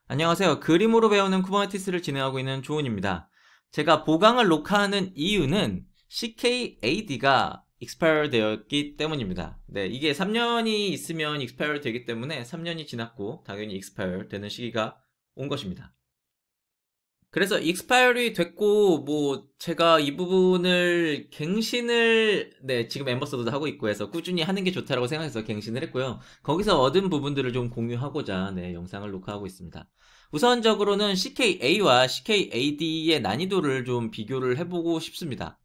안녕하세요. 그림으로 배우는 쿠버네티스를 진행하고 있는 조은입니다. 제가 보강을 녹화하는 이유는 CKAD가 expire 되었기 때문입니다. 네, 이게 3년이 있으면 expire 되기 때문에 3년이 지났고 당연히 expire 되는 시기가 온 것입니다. 그래서 expire이 됐고 제가 이 부분을 갱신을 지금 엠버서더도 하고 있고 해서 꾸준히 하는 게 좋다라고 생각해서 갱신을 했고요. 거기서 얻은 부분들을 좀 공유하고자 영상을 녹화하고 있습니다. 우선적으로는 CKA와 CKAD의 난이도를 좀 비교를 해보고 싶습니다.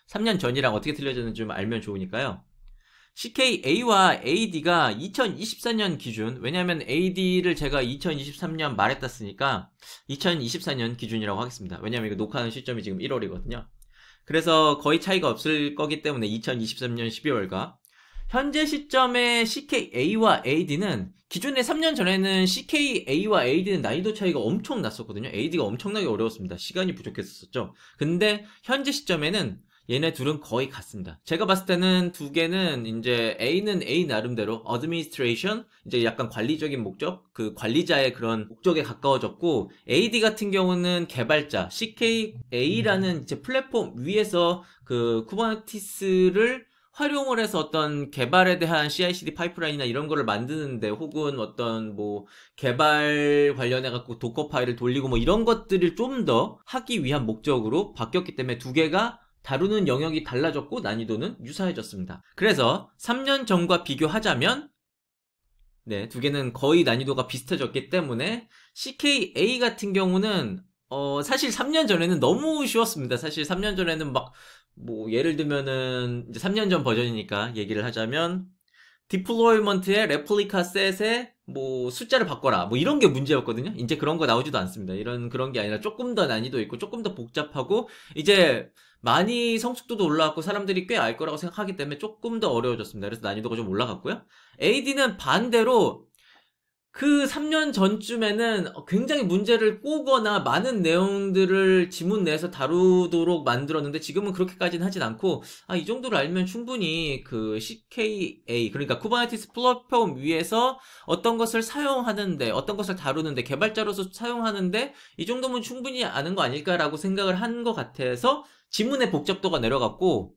3년 전이랑 어떻게 틀려졌는지 좀 알면 좋으니까요. CKA와 AD가 2024년 기준, 왜냐하면 AD를 제가 2023년 말에 땄으니까 2024년 기준이라고 하겠습니다. 왜냐하면 이거 녹화하는 시점이 지금 1월이거든요. 그래서 거의 차이가 없을 거기 때문에 2023년 12월과 현재 시점의 CKA와 AD는 기존에 3년 전에는 CKA와 AD는 난이도 차이가 엄청 났었거든요. AD가 엄청나게 어려웠습니다. 시간이 부족했었죠. 근데 현재 시점에는 얘네 둘은 거의 같습니다. 제가 봤을 때는 두 개는 이제 A는 A 나름대로 administration, 이제 약간 관리적인 목적, 그 관리자의 그런 목적에 가까워졌고, AD 같은 경우는 개발자, CKA라는 이제 플랫폼 위에서 그 쿠버네티스를 활용을 해서 어떤 개발에 대한 CI/CD 파이프라인이나 이런 거를 만드는데, 혹은 어떤 개발 관련해갖고 도커 파일을 돌리고 이런 것들을 좀 더 하기 위한 목적으로 바뀌었기 때문에 두 개가 다루는 영역이 달라졌고 난이도는 유사해졌습니다. 그래서 3년 전과 비교하자면 두 개는 거의 난이도가 비슷해졌기 때문에 CKA 같은 경우는 사실 3년 전에는 너무 쉬웠습니다. 사실 3년 전에는 예를 들면은 이제 3년 전 버전이니까 얘기를 하자면 디플로이먼트에 레플리카 셋에 숫자를 바꿔라 이런 게 문제였거든요. 이제 그런 거 나오지도 않습니다. 그런 게 아니라 조금 더 난이도 있고 조금 더 복잡하고 이제 많이 성숙도도 올라왔고 사람들이 꽤 알 거라고 생각하기 때문에 조금 더 어려워졌습니다. 그래서 난이도가 좀 올라갔고요. AD는 반대로 그 3년 전쯤에는 굉장히 문제를 꼬거나 많은 내용들을 지문 내에서 다루도록 만들었는데 지금은 그렇게까지는 하진 않고 이 정도를 알면 충분히 그 CKA, 그러니까 쿠버네티스 플랫폼 위에서 어떤 것을 사용하는데, 어떤 것을 다루는데, 개발자로서 사용하는데 이 정도면 충분히 아는 거 아닐까라고 생각을 한 것 같아서 지문의 복잡도가 내려갔고,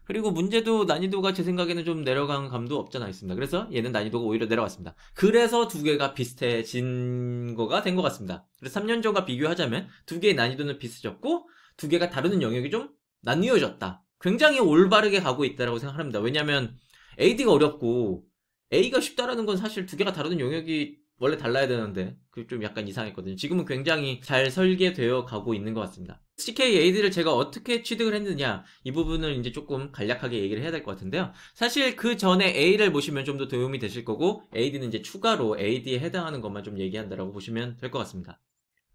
그리고 문제도 난이도가 제 생각에는 좀 내려간 감도 없잖아 있습니다. 그래서 얘는 난이도가 오히려 내려갔습니다. 그래서 두 개가 비슷해진 거가 된 것 같습니다. 그래서 3년 전과 비교하자면 두 개의 난이도는 비슷해졌고 두 개가 다루는 영역이 좀 나뉘어졌다. 굉장히 올바르게 가고 있다고 생각합니다. 왜냐하면 AD가 어렵고 A가 쉽다라는 건 사실 두 개가 다루는 영역이 원래 달라야 되는데 그게 좀 약간 이상했거든요. 지금은 굉장히 잘 설계되어 가고 있는 것 같습니다. CKAD를 제가 어떻게 취득을 했느냐, 이 부분을 이제 조금 간략하게 얘기를 해야 될 것 같은데요. 사실 그 전에 A를 보시면 좀 더 도움이 되실 거고, AD는 이제 추가로 AD에 해당하는 것만 좀 얘기한다라고 보시면 될 것 같습니다.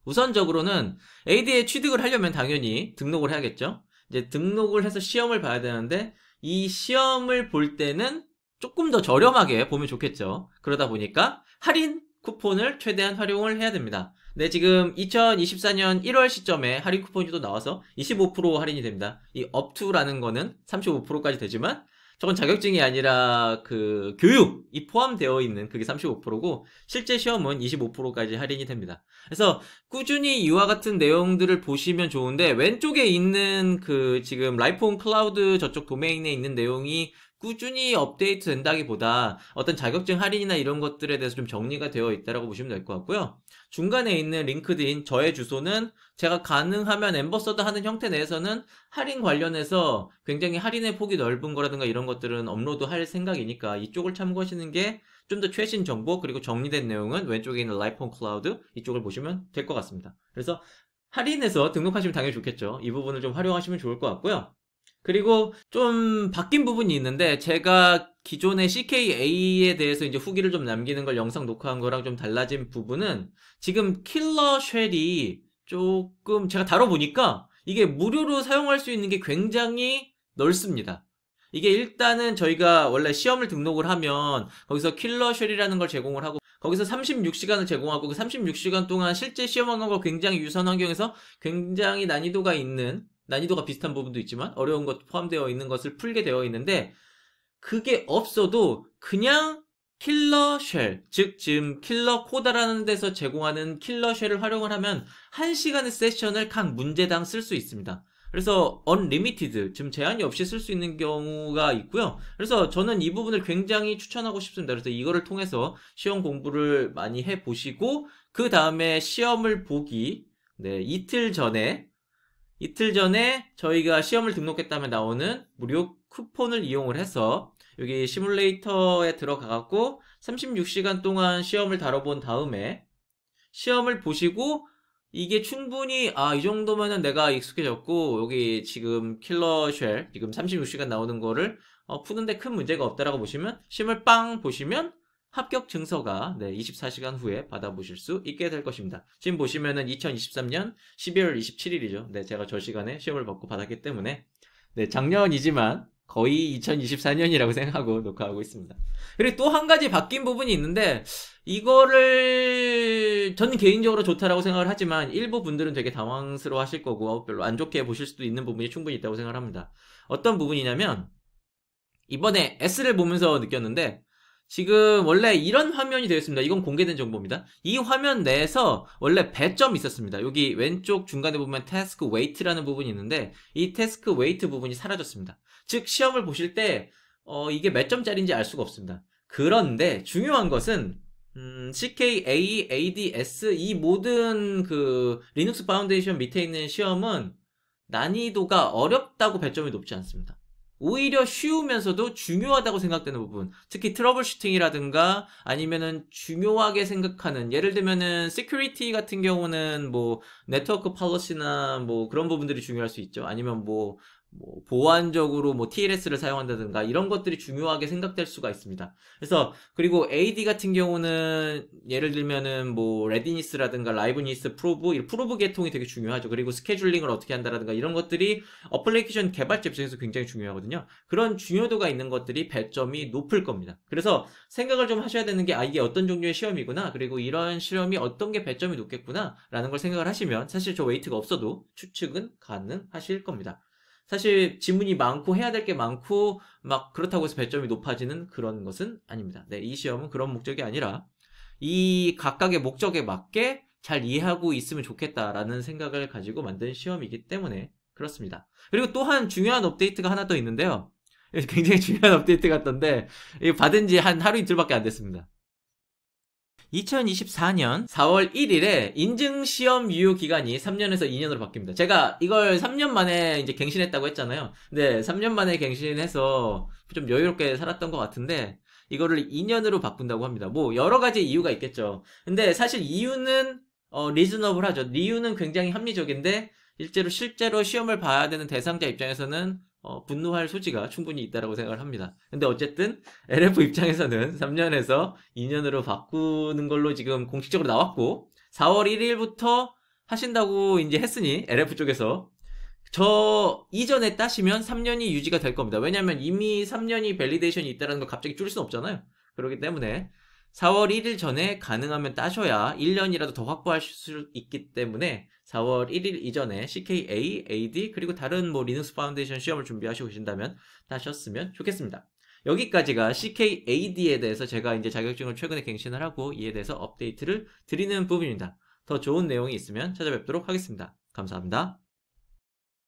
우선적으로는 AD에 취득을 하려면 당연히 등록을 해야겠죠. 이제 등록을 해서 시험을 봐야 되는데 이 시험을 볼 때는 조금 더 저렴하게 보면 좋겠죠. 그러다 보니까 할인 쿠폰을 최대한 활용을 해야 됩니다. 지금 2024년 1월 시점에 할인 쿠폰이 또 나와서 25% 할인이 됩니다. 이 업투라는 거는 35%까지 되지만 저건 자격증이 아니라 그 교육이 포함되어 있는 그게 35%고 실제 시험은 25%까지 할인이 됩니다. 그래서 꾸준히 이와 같은 내용들을 보시면 좋은데, 왼쪽에 있는 그 지금 라이프온 클라우드 저쪽 도메인에 있는 내용이 꾸준히 업데이트 된다기보다 어떤 자격증 할인이나 이런 것들에 대해서 좀 정리가 되어 있다라고 보시면 될 것 같고요. 중간에 있는 링크드인 저의 주소는 제가 가능하면 엠버서더 하는 형태 내에서는 할인 관련해서 굉장히 할인의 폭이 넓은 거라든가 이런 것들은 업로드 할 생각이니까 이쪽을 참고하시는 게 좀 더 최신 정보, 그리고 정리된 내용은 왼쪽에 있는 라이프온 클라우드 이쪽을 보시면 될 것 같습니다. 그래서 할인해서 등록하시면 당연히 좋겠죠. 이 부분을 좀 활용하시면 좋을 것 같고요. 그리고 좀 바뀐 부분이 있는데, 제가 기존의 CKA에 대해서 이제 후기를 좀 남기는 걸 영상 녹화한 거랑 좀 달라진 부분은 지금 킬러 쉘이 조금 제가 다뤄보니까 이게 무료로 사용할 수 있는 게 굉장히 넓습니다. 이게 일단은 저희가 원래 시험을 등록을 하면 거기서 킬러 쉘이라는 걸 제공을 하고 거기서 36시간을 제공하고 그 36시간 동안 실제 시험한 거 굉장히 유사한 환경에서 굉장히 난이도가 비슷한 부분도 있지만 어려운 것 포함되어 있는 것을 풀게 되어 있는데, 그게 없어도 그냥 킬러 쉘, 즉 지금 킬러 코다라는 데서 제공하는 킬러 쉘을 활용을 하면 1시간의 세션을 각 문제당 쓸 수 있습니다. 그래서 unlimited, 지금 제한이 없이 쓸 수 있는 경우가 있고요. 그래서 저는 이 부분을 굉장히 추천하고 싶습니다. 그래서 이거를 통해서 시험 공부를 많이 해보시고 그 다음에 시험을 보기 이틀 전에 저희가 시험을 등록했다면 나오는 무료 쿠폰을 이용을 해서 여기 시뮬레이터에 들어가갖고 36시간 동안 시험을 다뤄본 다음에 시험을 보시고 이게 충분히 이 정도면은 내가 익숙해졌고 여기 지금 킬러 쉘 지금 36시간 나오는 거를 푸는데 큰 문제가 없다라고 보시면 시험을 빵 보시면 합격 증서가 24시간 후에 받아보실 수 있게 될 것입니다. 지금 보시면은 2023년 12월 27일이죠. 제가 저 시간에 시험을 받고 받았기 때문에 작년이지만 거의 2024년이라고 생각하고 녹화하고 있습니다. 그리고 또 한 가지 바뀐 부분이 있는데 이거를 저는 개인적으로 좋다라고 생각을 하지만 일부 분들은 되게 당황스러워 하실 거고 별로 안 좋게 보실 수도 있는 부분이 충분히 있다고 생각을 합니다. 어떤 부분이냐면 이번에 S를 보면서 느꼈는데 지금 원래 이런 화면이 되어 있습니다. 이건 공개된 정보입니다. 이 화면 내에서 원래 배점이 있었습니다. 여기 왼쪽 중간에 보면 태스크 웨이트라는 부분이 있는데 이 태스크 웨이트 부분이 사라졌습니다. 즉 시험을 보실 때 이게 몇 점짜리인지 알 수가 없습니다. 그런데 중요한 것은 CKA, ADS 이 모든 그 리눅스 파운데이션 밑에 있는 시험은 난이도가 어렵다고 배점이 높지 않습니다. 오히려 쉬우면서도 중요하다고 생각되는 부분, 특히 트러블 슈팅이라든가 아니면은 중요하게 생각하는, 예를 들면은 시큐리티 같은 경우는 뭐 네트워크 팔로시나 뭐 그런 부분들이 중요할 수 있죠. 아니면 뭐 보안적으로 뭐 TLS를 사용한다든가 이런 것들이 중요하게 생각될 수가 있습니다. 그래서 그리고 AD 같은 경우는 예를 들면은 뭐 레디니스라든가 라이브니스, 프로브 계통이 되게 중요하죠. 그리고 스케줄링을 어떻게 한다라든가 이런 것들이 어플리케이션 개발자 입장에서 굉장히 중요하거든요. 그런 중요도가 있는 것들이 배점이 높을 겁니다. 그래서 생각을 좀 하셔야 되는 게 이게 어떤 종류의 시험이구나, 그리고 이런 시험이 어떤 게 배점이 높겠구나 라는 걸 생각을 하시면 사실 저 웨이트가 없어도 추측은 가능하실 겁니다. 사실 지문이 많고 해야 될 게 많고 막 그렇다고 해서 배점이 높아지는 그런 것은 아닙니다. 이 시험은 그런 목적이 아니라 이 각각의 목적에 맞게 잘 이해하고 있으면 좋겠다라는 생각을 가지고 만든 시험이기 때문에 그렇습니다. 그리고 또한 중요한 업데이트가 하나 더 있는데요. 굉장히 중요한 업데이트가 있던데 이거 받은 지 한 하루 이틀밖에 안 됐습니다. 2024년 4월 1일에 인증시험 유효 기간이 3년에서 2년으로 바뀝니다. 제가 이걸 3년 만에 이제 갱신했다고 했잖아요. 근데 3년 만에 갱신해서 좀 여유롭게 살았던 것 같은데 이거를 2년으로 바꾼다고 합니다. 뭐 여러 가지 이유가 있겠죠. 근데 사실 이유는 리즈너블 하죠. 이유는 굉장히 합리적인데 실제로 시험을 봐야 되는 대상자 입장에서는 분노할 소지가 충분히 있다라고 생각을 합니다. 근데 어쨌든 LF 입장에서는 3년에서 2년으로 바꾸는 걸로 지금 공식적으로 나왔고 4월 1일부터 하신다고 이제 했으니 LF 쪽에서 저 이전에 따시면 3년이 유지가 될 겁니다. 왜냐면 이미 3년이 밸리데이션이 있다는 걸 갑자기 줄일 수는 없잖아요. 그렇기 때문에 4월 1일 전에 가능하면 따셔야 1년이라도 더 확보할 수 있기 때문에 4월 1일 이전에 CKA, AD 그리고 다른 뭐 리눅스 파운데이션 시험을 준비하시고 계신다면 따셨으면 좋겠습니다. 여기까지가 CKAD에 대해서 제가 이제 자격증을 최근에 갱신을 하고 이에 대해서 업데이트를 드리는 부분입니다. 더 좋은 내용이 있으면 찾아뵙도록 하겠습니다. 감사합니다.